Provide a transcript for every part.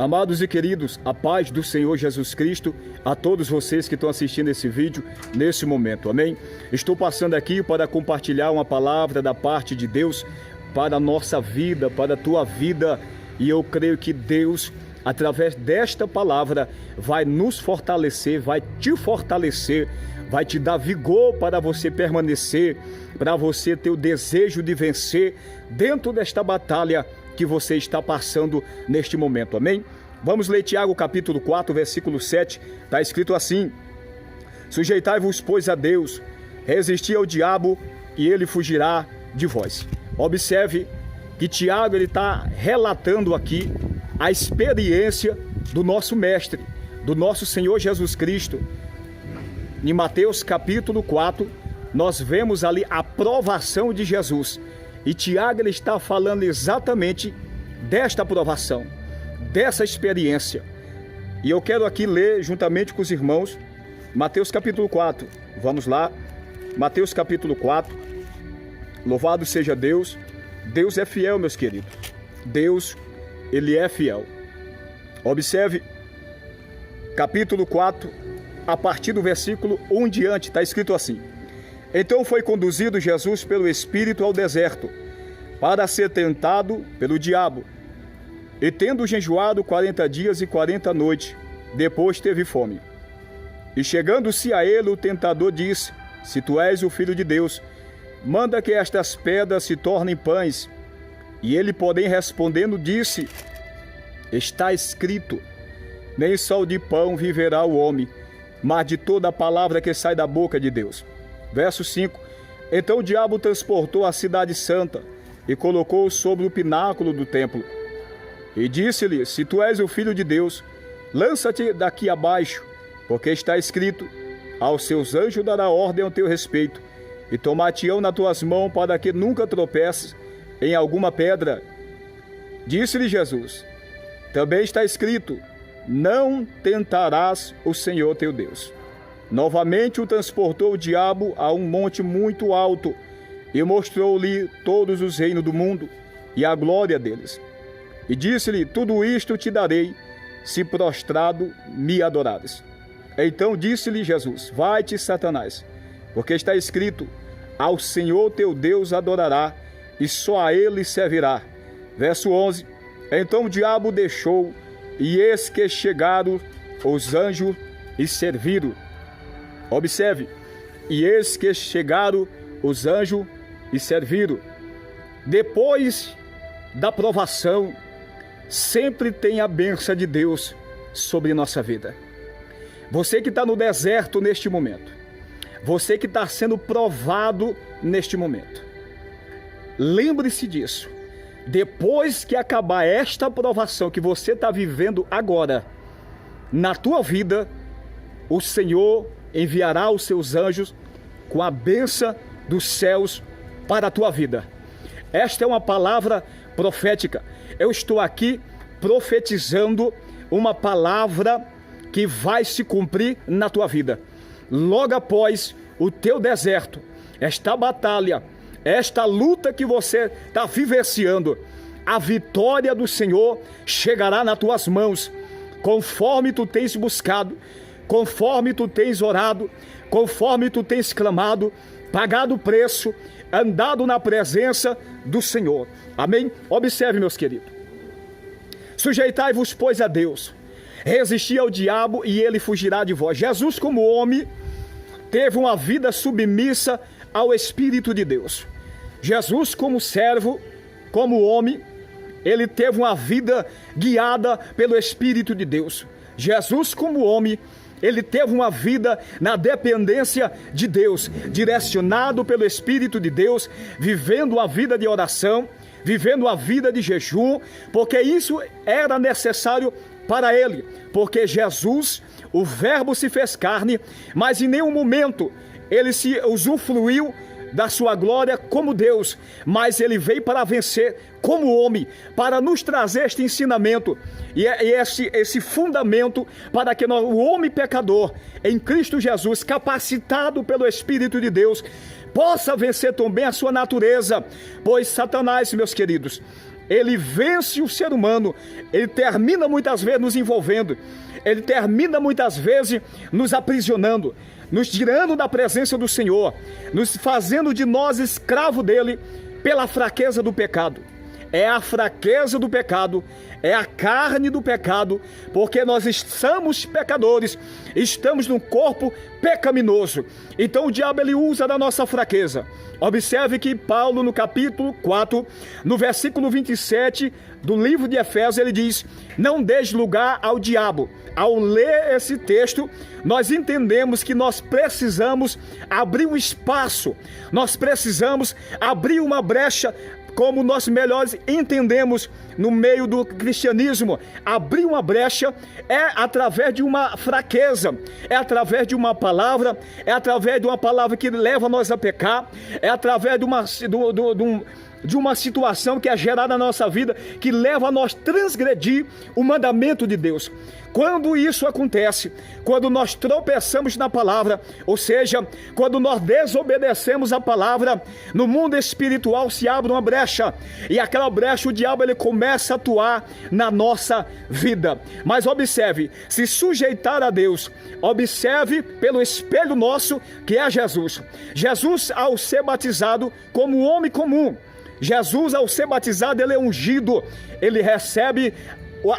Amados e queridos, a paz do Senhor Jesus Cristo a todos vocês que estão assistindo esse vídeo nesse momento, amém? Estou passando aqui para compartilhar uma palavra da parte de Deus para a nossa vida, para a tua vida, e eu creio que Deus, através desta palavra, vai nos fortalecer, vai te fortalecer, vai te dar vigor para você permanecer, para você ter o desejo de vencer dentro desta batalha que você está passando neste momento, amém? Vamos ler Tiago capítulo 4, versículo 7, está escrito assim: sujeitai-vos, pois, a Deus, resisti ao diabo e ele fugirá de vós. Observe que Tiago está relatando aqui a experiência do nosso mestre, do nosso Senhor Jesus Cristo. Em Mateus capítulo 4, nós vemos ali a provação de Jesus. E Tiago ele está falando exatamente desta provação, dessa experiência. E eu quero aqui ler juntamente com os irmãos Mateus capítulo 4. Vamos lá, Mateus capítulo 4. Louvado seja Deus. Deus é fiel, meus queridos. Deus, ele é fiel. Observe, capítulo 4, a partir do versículo 1 em diante, está escrito assim: então foi conduzido Jesus pelo Espírito ao deserto, para ser tentado pelo diabo. E tendo jejuado 40 dias e 40 noites, depois teve fome. E chegando-se a ele, o tentador disse: se tu és o Filho de Deus, manda que estas pedras se tornem pães. E ele, porém, respondendo, disse: está escrito, nem só de pão viverá o homem, mas de toda a palavra que sai da boca de Deus. Verso 5: então o diabo transportou a cidade santa e colocou-o sobre o pináculo do templo. E disse-lhe: se tu és o Filho de Deus, lança-te daqui abaixo, porque está escrito: aos seus anjos dará ordem ao teu respeito, e tomar-te-ão nas tuas mãos, para que nunca tropeces em alguma pedra. Disse-lhe Jesus: também está escrito: não tentarás o Senhor teu Deus. Novamente o transportou o diabo a um monte muito alto, e mostrou-lhe todos os reinos do mundo e a glória deles. E disse-lhe: tudo isto te darei, se prostrado me adorares. Então disse-lhe Jesus: vai-te, Satanás, porque está escrito: ao Senhor teu Deus adorará, e só a ele servirá. Verso 11: então o diabo deixou, e eis que chegaram os anjos e serviram. Observe: e eis que chegaram os anjos e serviram. Depois da provação, sempre tem a bênção de Deus sobre nossa vida. Você que está no deserto neste momento, você que está sendo provado neste momento, lembre-se disso. Depois que acabar esta provação que você está vivendo agora, na tua vida, o Senhor enviará os seus anjos com a bênção dos céus para a tua vida. Esta é uma palavra profética. Eu estou aqui profetizando uma palavra que vai se cumprir na tua vida. Logo após o teu deserto, esta batalha, esta luta que você está vivenciando, a vitória do Senhor chegará nas tuas mãos, conforme tu tens buscado, conforme tu tens orado, conforme tu tens clamado, pagado o preço, andado na presença do Senhor. Amém? Observe, meus queridos. Sujeitai-vos, pois, a Deus, resisti ao diabo e ele fugirá de vós. Jesus, como homem, teve uma vida submissa ao Espírito de Deus. Jesus, como servo, como homem, ele teve uma vida guiada pelo Espírito de Deus. Jesus, como homem, ele teve uma vida na dependência de Deus, direcionado pelo Espírito de Deus, vivendo uma vida de oração, vivendo uma vida de jejum, porque isso era necessário para ele, porque Jesus, o Verbo se fez carne, mas em nenhum momento ele se usufruiu da sua glória como Deus, mas ele veio para vencer como homem, para nos trazer este ensinamento e esse fundamento para que nós, o homem pecador em Cristo Jesus, capacitado pelo Espírito de Deus, possa vencer também a sua natureza. Pois Satanás, meus queridos, ele vence o ser humano, ele termina muitas vezes nos envolvendo, ele termina muitas vezes nos aprisionando, nos tirando da presença do Senhor, nos fazendo de nós escravo dele pela fraqueza do pecado. É a fraqueza do pecado, é a carne do pecado, porque nós somos pecadores, estamos num corpo pecaminoso. Então o diabo ele usa da nossa fraqueza. Observe que Paulo no capítulo 4, no versículo 27 do livro de Efésios, ele diz: não deixe lugar ao diabo. Ao ler esse texto, nós entendemos que nós precisamos abrir um espaço, nós precisamos abrir uma brecha, como nós melhores entendemos no meio do cristianismo. Abrir uma brecha é através de uma fraqueza, é através de uma palavra, é através de uma palavra que leva nós a pecar, é através de uma situação que é gerada na nossa vida, que leva a nós transgredir o mandamento de Deus. Quando isso acontece, quando nós tropeçamos na palavra, ou seja, quando nós desobedecemos a palavra, no mundo espiritual se abre uma brecha, e aquela brecha o diabo ele começa a atuar na nossa vida. Mas observe, se sujeitar a Deus, observe pelo espelho nosso que é Jesus. Jesus, ao ser batizado como homem comum, Jesus, ao ser batizado, ele é ungido, ele recebe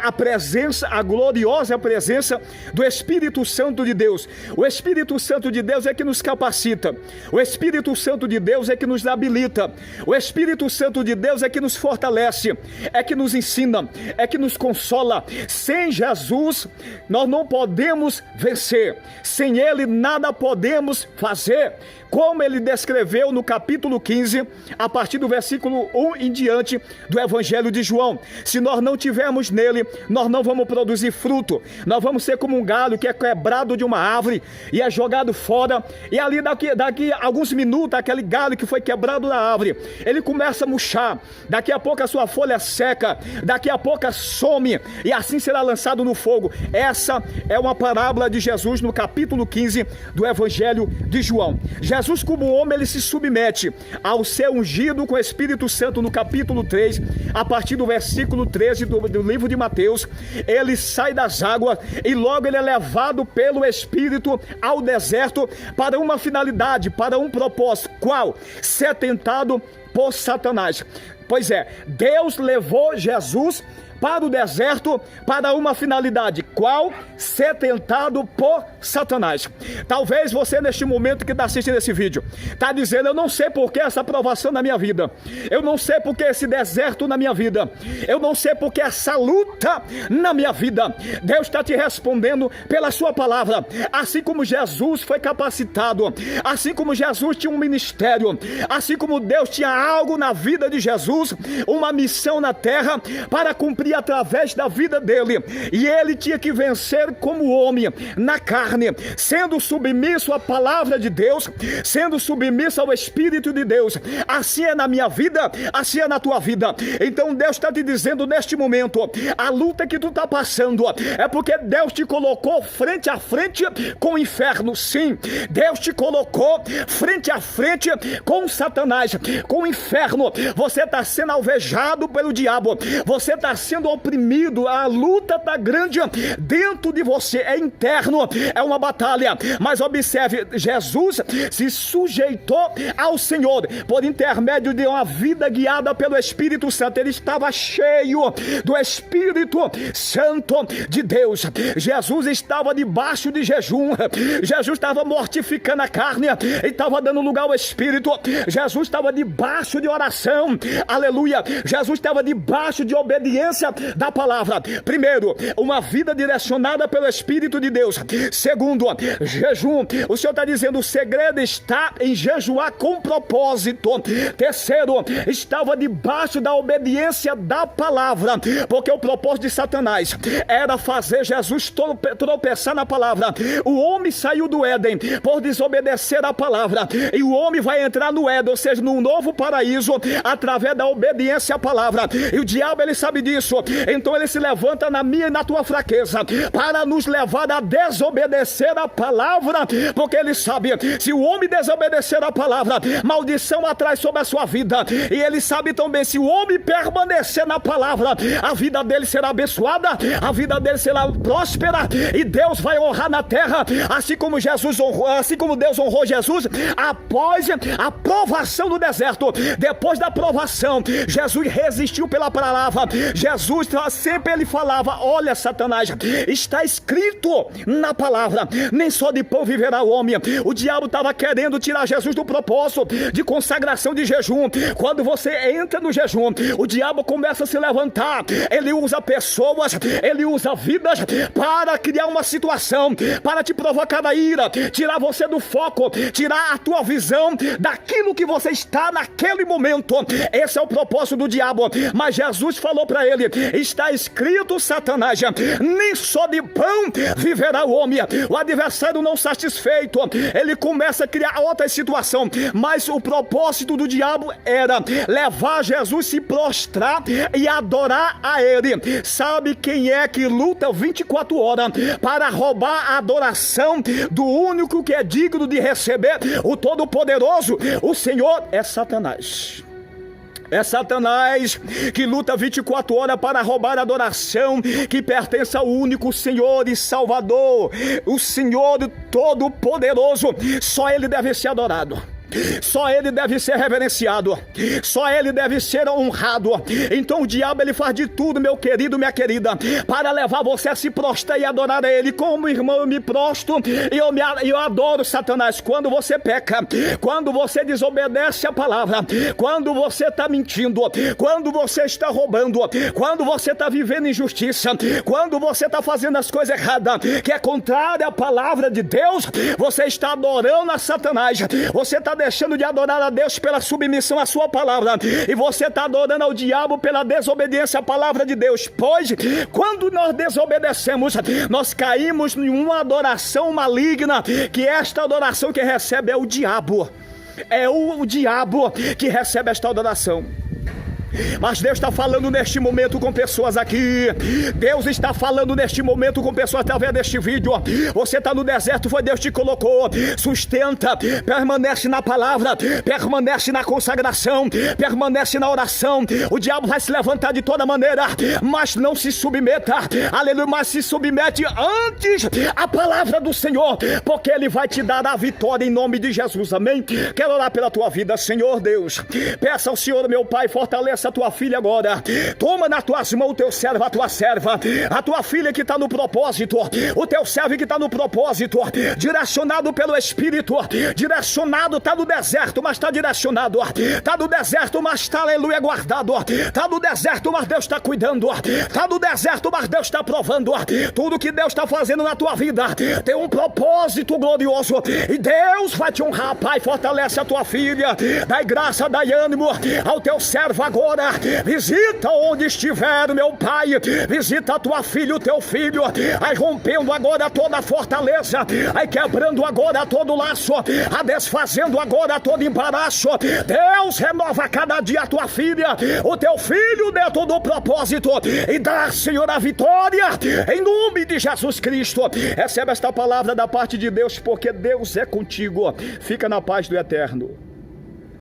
a presença, a gloriosa presença do Espírito Santo de Deus. O Espírito Santo de Deus é que nos capacita, o Espírito Santo de Deus é que nos habilita, o Espírito Santo de Deus é que nos fortalece, é que nos ensina, é que nos consola. Sem Jesus nós não podemos vencer, sem Ele nada podemos fazer, como ele descreveu no capítulo 15, a partir do versículo 1 em diante do Evangelho de João. Se nós não tivermos nele, nós não vamos produzir fruto, nós vamos ser como um galho que é quebrado de uma árvore e é jogado fora, e ali daqui a alguns minutos, aquele galho que foi quebrado da árvore, ele começa a murchar, daqui a pouco a sua folha seca, daqui a pouco some, e assim será lançado no fogo. Essa é uma parábola de Jesus no capítulo 15 do Evangelho de João. Jesus, como homem, ele se submete ao ser ungido com o Espírito Santo no capítulo 3, a partir do versículo 13 do livro de Mateus. Ele sai das águas e logo ele é levado pelo Espírito ao deserto para uma finalidade, para um propósito. Qual? Ser tentado por Satanás. Pois é, Deus levou Jesus para o deserto para uma finalidade. Qual? Ser tentado por Satanás. Talvez você neste momento que está assistindo esse vídeo está dizendo: eu não sei por que essa provação na minha vida, eu não sei por que esse deserto na minha vida, eu não sei por que essa luta na minha vida. Deus está te respondendo pela sua palavra. Assim como Jesus foi capacitado, assim como Jesus tinha um ministério, assim como Deus tinha algo na vida de Jesus, uma missão na terra para cumprir através da vida dele, e ele tinha que vencer como homem na carne, sendo submisso à palavra de Deus, sendo submisso ao Espírito de Deus. Assim é na minha vida, assim é na tua vida. Então Deus está te dizendo neste momento: a luta que tu está passando é porque Deus te colocou frente a frente com o inferno. Sim, Deus te colocou frente a frente com Satanás, com o inferno. Você está sendo alvejado pelo diabo, você está sendo oprimido, a luta está grande dentro de você, é interno, é uma batalha. Mas observe, Jesus se sujeitou ao Senhor por intermédio de uma vida guiada pelo Espírito Santo. Ele estava cheio do Espírito Santo de Deus. Jesus estava debaixo de jejum, Jesus estava mortificando a carne e estava dando lugar ao Espírito. Jesus estava debaixo de oração, aleluia. Jesus estava debaixo de obediência da palavra. Primeiro, uma vida direcionada pelo Espírito de Deus. Segundo, jejum. O Senhor está dizendo: o segredo está em jejuar com propósito. Terceiro, estava debaixo da obediência da palavra, porque o propósito de Satanás era fazer Jesus tropeçar na palavra. O homem saiu do Éden por desobedecer a palavra, e o homem vai entrar no Éden, ou seja, num novo paraíso, através da obediência à palavra. E o diabo, ele sabe disso, Cristo. Então ele se levanta na minha e na tua fraqueza para nos levar a desobedecer a palavra, porque ele sabe, se o homem desobedecer a palavra, maldição atrai sobre a sua vida. E ele sabe também, se o homem permanecer na palavra, a vida dele será abençoada, a vida dele será próspera, e Deus vai honrar na terra, assim como Jesus honrou, assim como Deus honrou Jesus após a provação no deserto. Depois da provação, Jesus resistiu pela palavra. Jesus sempre ele falava: olha, Satanás, está escrito na palavra, nem só de pão viverá o homem. O diabo estava querendo tirar Jesus do propósito de consagração de jejum. Quando você entra no jejum, o diabo começa a se levantar. Ele usa pessoas, ele usa vidas para criar uma situação, para te provocar a ira, tirar você do foco, tirar a tua visão daquilo que você está naquele momento. Esse é o propósito do diabo. Mas Jesus falou para ele: está escrito, Satanás, nem só de pão viverá o homem. O adversário não satisfeito, ele começa a criar outra situação, mas o propósito do diabo era levar Jesus a se prostrar e adorar a ele. Sabe quem é que luta 24 horas para roubar a adoração do único que é digno de receber, o Todo-Poderoso? O Senhor é Satanás. É Satanás que luta 24 horas para roubar a adoração que pertence ao único Senhor e Salvador, o Senhor Todo-Poderoso. Só Ele deve ser adorado. Só ele deve ser reverenciado, só ele deve ser honrado. Então o diabo ele faz de tudo, meu querido, minha querida, para levar você a se prostrar e adorar a ele. Como irmão, eu me prostro e eu adoro Satanás. Quando você peca, quando você desobedece a palavra, quando você está mentindo, quando você está roubando, quando você está vivendo injustiça, quando você está fazendo as coisas erradas, que é contrária à palavra de Deus, você está adorando a Satanás. Você está deixando de adorar a Deus pela submissão à sua palavra, e você está adorando ao diabo pela desobediência à palavra de Deus. Pois quando nós desobedecemos, nós caímos em uma adoração maligna, que esta adoração que recebe é o diabo. É o diabo que recebe esta adoração. Mas Deus está falando neste momento com pessoas aqui. Deus está falando neste momento com pessoas através deste vídeo. Você está no deserto, foi Deus que te colocou. Sustenta, permanece na palavra, permanece na consagração, permanece na oração. O diabo vai se levantar de toda maneira, mas não se submeta, aleluia, mas se submete antes à palavra do Senhor, porque Ele vai te dar a vitória em nome de Jesus, amém? Quero orar pela tua vida, Senhor Deus. Peça ao Senhor, meu Pai, fortaleça a tua filha agora. Toma nas tuas mãos o teu servo, a tua serva, a tua filha que está no propósito, o teu servo que está no propósito, direcionado pelo Espírito, direcionado, está no deserto, mas está direcionado, está no deserto, mas está, aleluia, guardado, está no deserto, mas Deus está cuidando, está no deserto, mas Deus está provando. Tudo que Deus está fazendo na tua vida tem um propósito glorioso, e Deus vai te honrar, Pai. Fortalece a tua filha, dai graça, dai ânimo ao teu servo agora. Visita onde estiver, meu Pai, visita a tua filha, o teu filho, aí rompendo agora toda a fortaleza, aí quebrando agora todo laço, a desfazendo agora todo embaraço. Deus, renova cada dia a tua filha, o teu filho dentro do propósito, e dá, Senhor, a vitória em nome de Jesus Cristo. Recebe esta palavra da parte de Deus, porque Deus é contigo. Fica na paz do Eterno.